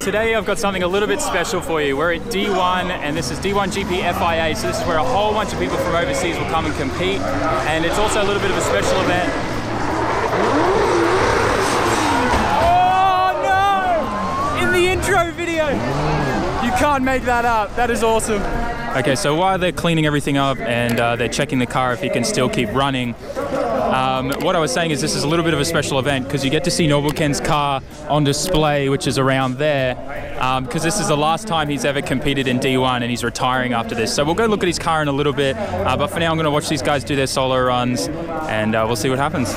today I've got something a little bit special for you. We're at D1 and this is D1GP FIA, so this is where a whole bunch of people from overseas will come and compete, and it's also a little bit of a special event. Oh no! In the intro video! You can't make that up, that is awesome. Okay, so while they're cleaning everything up and they're checking the car if it can still keep running, what I was saying is this is a little bit of a special event because you get to see Nobuken's car on display, which is around there, because this is the last time he's ever competed in D1 and he's retiring after this. So we'll go look at his car in a little bit, but for now I'm going to watch these guys do their solo runs and we'll see what happens.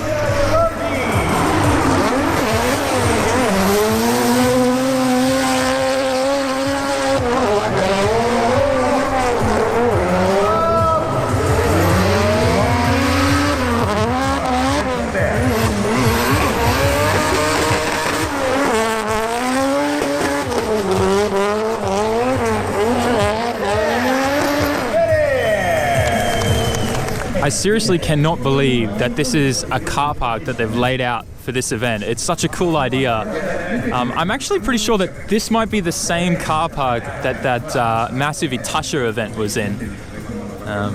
I seriously cannot believe that this is a car park that they've laid out for this event. It's such a cool idea. I'm actually pretty sure that this might be the same car park that massive Itasha event was in.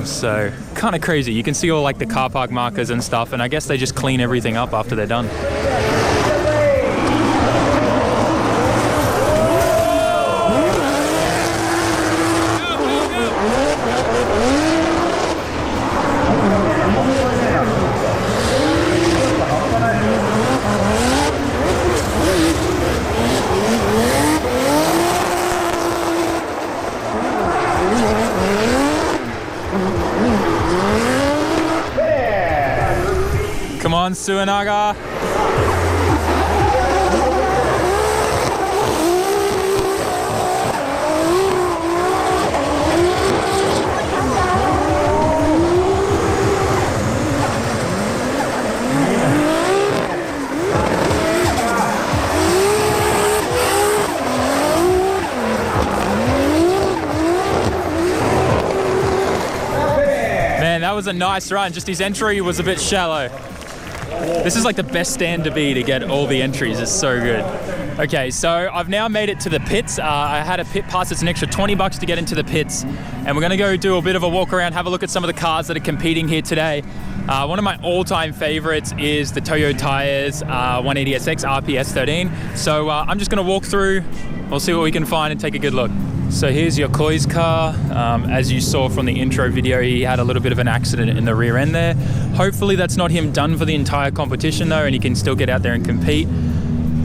So kind of crazy. You can see all like the car park markers and stuff, and I guess they just clean everything up after they're done. Come on, Suenaga. Man, that was a nice run. Just his entry was a bit shallow. This is like the best stand to be to get all the entries. It's so good. Okay, so I've now made it to the pits. I had a pit pass. It's an extra $20 to get into the pits. And we're going to go do a bit of a walk around, have a look at some of the cars that are competing here today. One of my all-time favorites is the Toyo Tires 180SX RPS 13. So I'm just going to walk through. We'll see what we can find and take a good look. So here's Yokoi's car. As you saw from the intro video, he had a little bit of an accident in the rear end there. Hopefully that's not him done for the entire competition though, and he can still get out there and compete.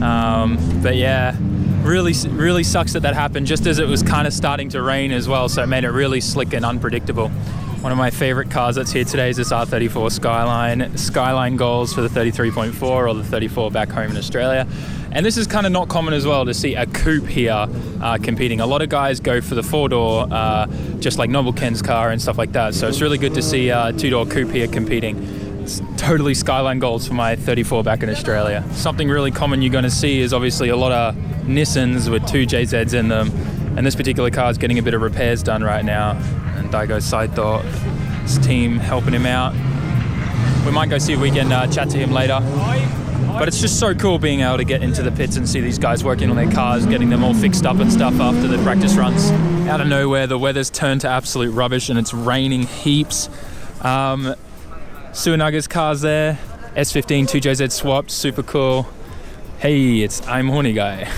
But yeah, really sucks that happened just as it was kind of starting to rain as well, so it made it really slick and unpredictable. One of my favorite cars that's here today is this R34 Skyline Goals for the 33.4 or the 34 back home in Australia. And this is kind of not common as well to see a coupe here competing. A lot of guys go for the four-door, just like Nobuken's car and stuff like that. So it's really good to see a two-door coupe here competing. It's totally Skyline Goals for my 34 back in Australia. Something really common you're going to see is obviously a lot of Nissans with 2 JZs in them. And this particular car is getting a bit of repairs done right now. And Daigo Saito, his team helping him out. We might go see if we can chat to him later. But it's just so cool being able to get into the pits and see these guys working on their cars, getting them all fixed up and stuff after the practice runs. Out of nowhere, the weather's turned to absolute rubbish and it's raining heaps. Suenaga's car's there. S15 2JZ swapped, super cool. Hey, it's I'm Horny Guy.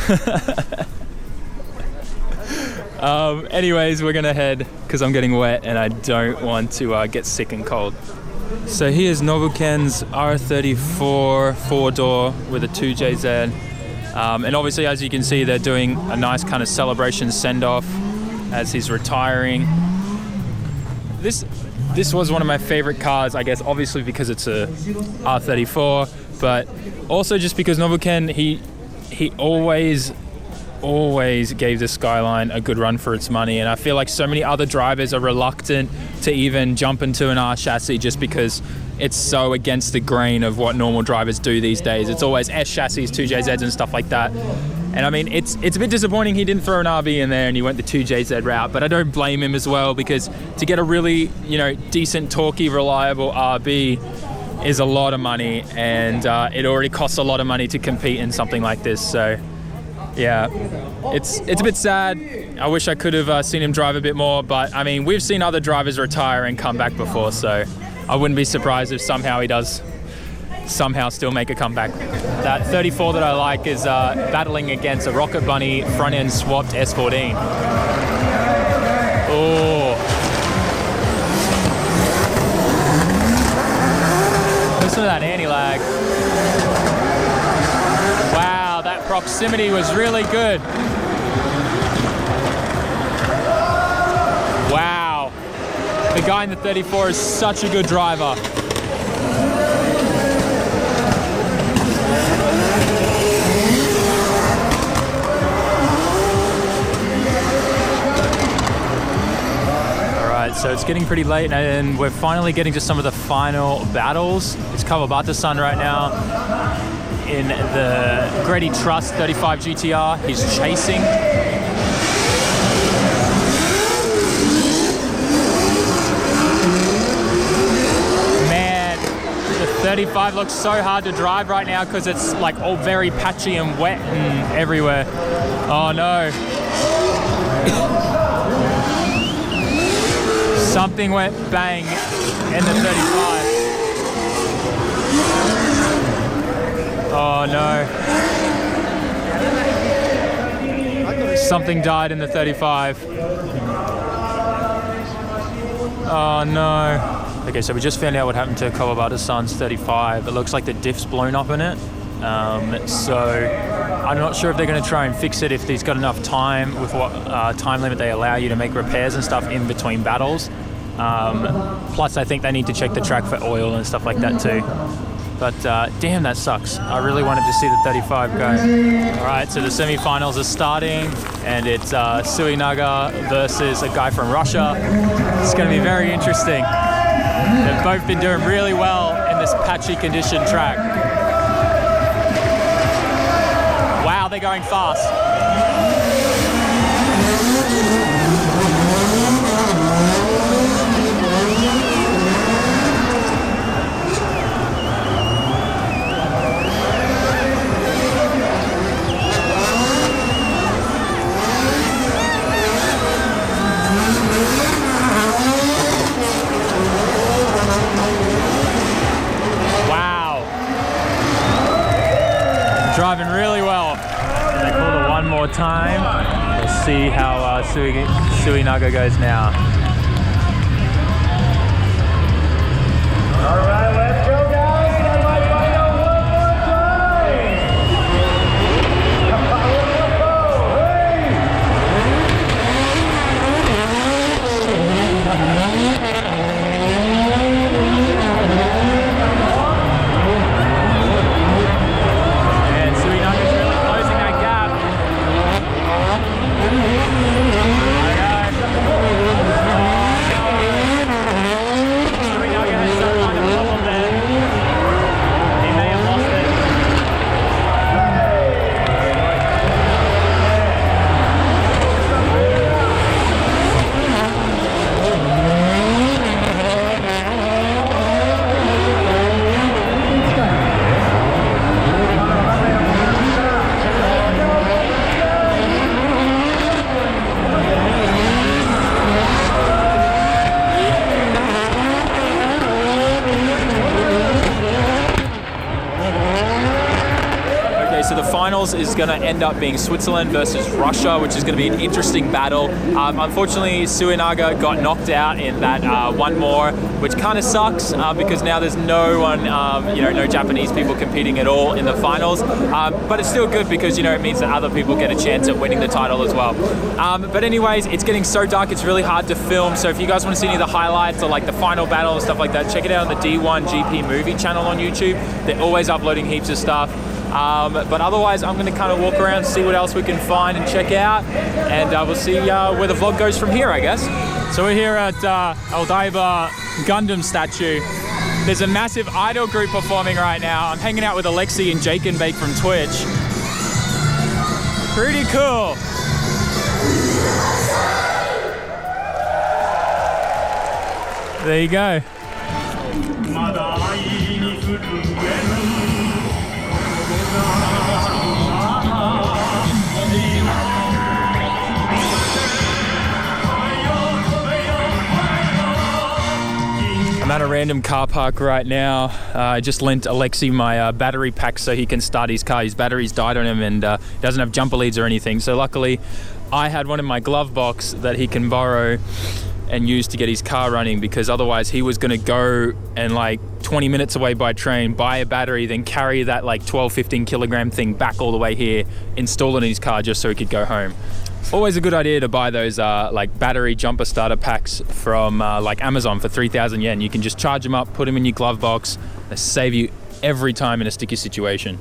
Anyways, we're gonna head because I'm getting wet and I don't want to get sick and cold. So here's Nobuken's R34 4-door with a 2JZ. And obviously, as you can see, they're doing a nice kind of celebration send-off as he's retiring. This was one of my favorite cars, I guess, obviously because it's a R34, but also just because Nobuken, he always gave the Skyline a good run for its money, and I feel like so many other drivers are reluctant to even jump into an R chassis just because it's so against the grain of what normal drivers do these days. It's always S chassis, 2JZs and stuff like that. And I mean, it's a bit disappointing he didn't throw an RB in there and he went the 2JZ route, but I don't blame him as well because to get a really, decent, torquey, reliable RB is a lot of money, and it already costs a lot of money to compete in something like this. So Yeah, it's a bit sad. I wish I could have seen him drive a bit more, but I mean, we've seen other drivers retire and come back before, so I wouldn't be surprised if somehow he does somehow still make a comeback. That 34 that I like is battling against a Rocket Bunny front-end swapped S14. Oh. Listen to that anti-lag. Wow, that proximity was really good. Wow. The guy in the 34 is such a good driver. So it's getting pretty late and we're finally getting to some of the final battles. It's Kawabata-san right now in the Grady Trust 35 GTR. He's chasing. Man, the 35 looks so hard to drive right now because it's like all very patchy and wet and everywhere. Oh no. Something went bang in the 35. Oh no. Something died in the 35. Oh no. Okay, so we just found out what happened to Kawabata-san's 35. It looks like the diff's blown up in it. So I'm not sure if they're going to try and fix it if he's got enough time with what time limit they allow you to make repairs and stuff in between battles. Plus, I think they need to check the track for oil and stuff like that too. But damn, that sucks. I really wanted to see the 35 go. All right, so the semi-finals are starting, and it's Suinaga versus a guy from Russia. It's going to be very interesting. They've both been doing really well in this patchy condition track. Wow, they're going fast. Driving really well. They call it one more time. We'll see how Suinaga goes now. All right, let's go, guys. Stand by final one more time. And Suinaga's really closing that gap. Suinaga has some kind of problem there. He may have lost it. Okay, so the finals is going to end up being Switzerland versus Russia, which is going to be an interesting battle. Unfortunately, Suinaga got knocked out in that one more, which kind of sucks because now there's no one, no Japanese people competing at all in the finals. But it's still good because, it means that other people get a chance at winning the title as well. But anyways, it's getting so dark, it's really hard to film. So if you guys want to see any of the highlights or like the final battle and stuff like that, check it out on the D1GP movie channel on YouTube. They're always uploading heaps of stuff. But otherwise, I'm going to kind of walk around, see what else we can find and check out, and we'll see where the vlog goes from here, I guess. So we're here at Odaiba Gundam statue. There's a massive idol group performing right now. I'm hanging out with Alexi and Jake and Bake from Twitch. Pretty cool. There you go. random car park right now. I just lent Alexi my battery pack so he can start his car. His battery's died on him and he doesn't have jumper leads or anything. So luckily I had one in my glove box that he can borrow and use to get his car running, because otherwise he was going to go and like 20 minutes away by train, buy a battery, then carry that like 12-15 kilogram thing back all the way here, install it in his car just so he could go home. Always a good idea to buy those like battery jumper starter packs from like Amazon for 3,000 yen. You can just charge them up, put them in your glove box. They save you every time in a sticky situation.